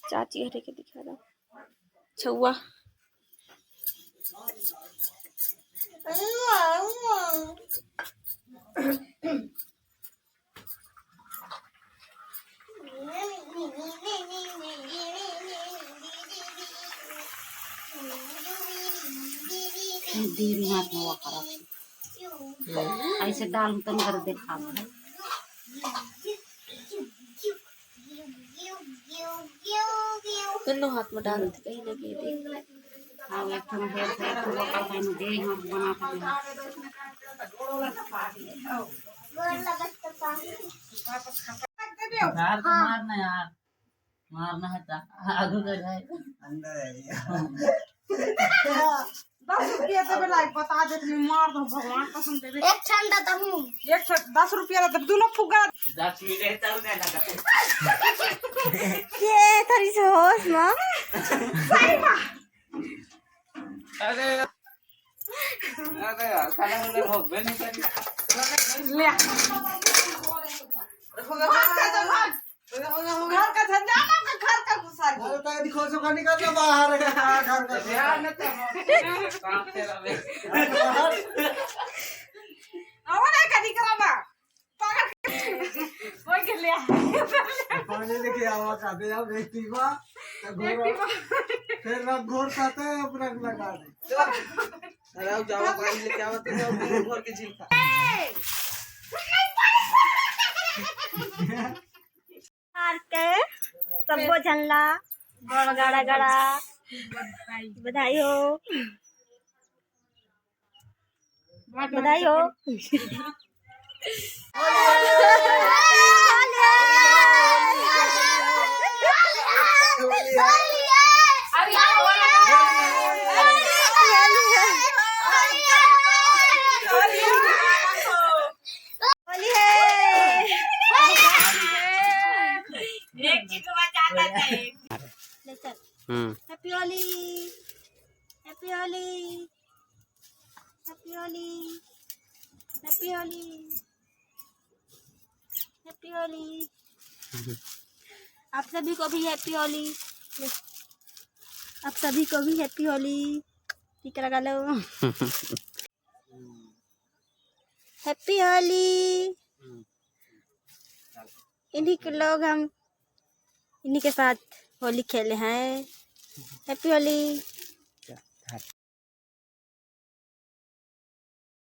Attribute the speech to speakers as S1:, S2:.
S1: चाची हरे के दिखा रहा छुआ
S2: ऐसे डाल तन कर देखा
S1: दोनों हाथ में डाल दे कहीं लगे दे
S2: हाँ एक ठन हेर से एक ठन कर कहीं दे हम बना के यार मारना यार मारना है ता आगू कर जाए अंदर है
S3: 10 रुपया देवे लाइक बता दे तुम मार दो भगवान कसम देवे
S1: एक ठंडा तब
S3: एक 10 रुपया दे दोनों फुगा
S2: 10 मिनट तक नहीं लगा
S1: ये थोड़ी सी होश मां
S2: अरे यार खाना मुझे हो बे नहीं करी
S3: ले घर का धंधा ना घर का घुसा
S4: अरे दिखो सो का निकल बाहर घर का
S2: यार न तो काम तेरा में
S3: आवाज का निकलना पागल कोई के ले
S4: पानी लेके आवा खाते जाओ व्यक्ति बा फिर ना घोर खाते अपना लगा दे
S3: अरे आओ जाओ पानी लेके आओ तो घर के झील का
S1: के सबो झनला गड़ गड़ा गड़ा बधाई हो बधाई हो happy Holi happy Holi happy Holi happy Holi happy Holi आप सभी को भी हैप्पी होली आप सभी को भी हैप्पी होली टीका लगा लो हैप्पी होली इन्हीं के लोग हम इन्हीं के साथ होली खेले हैं हैप्पी होली।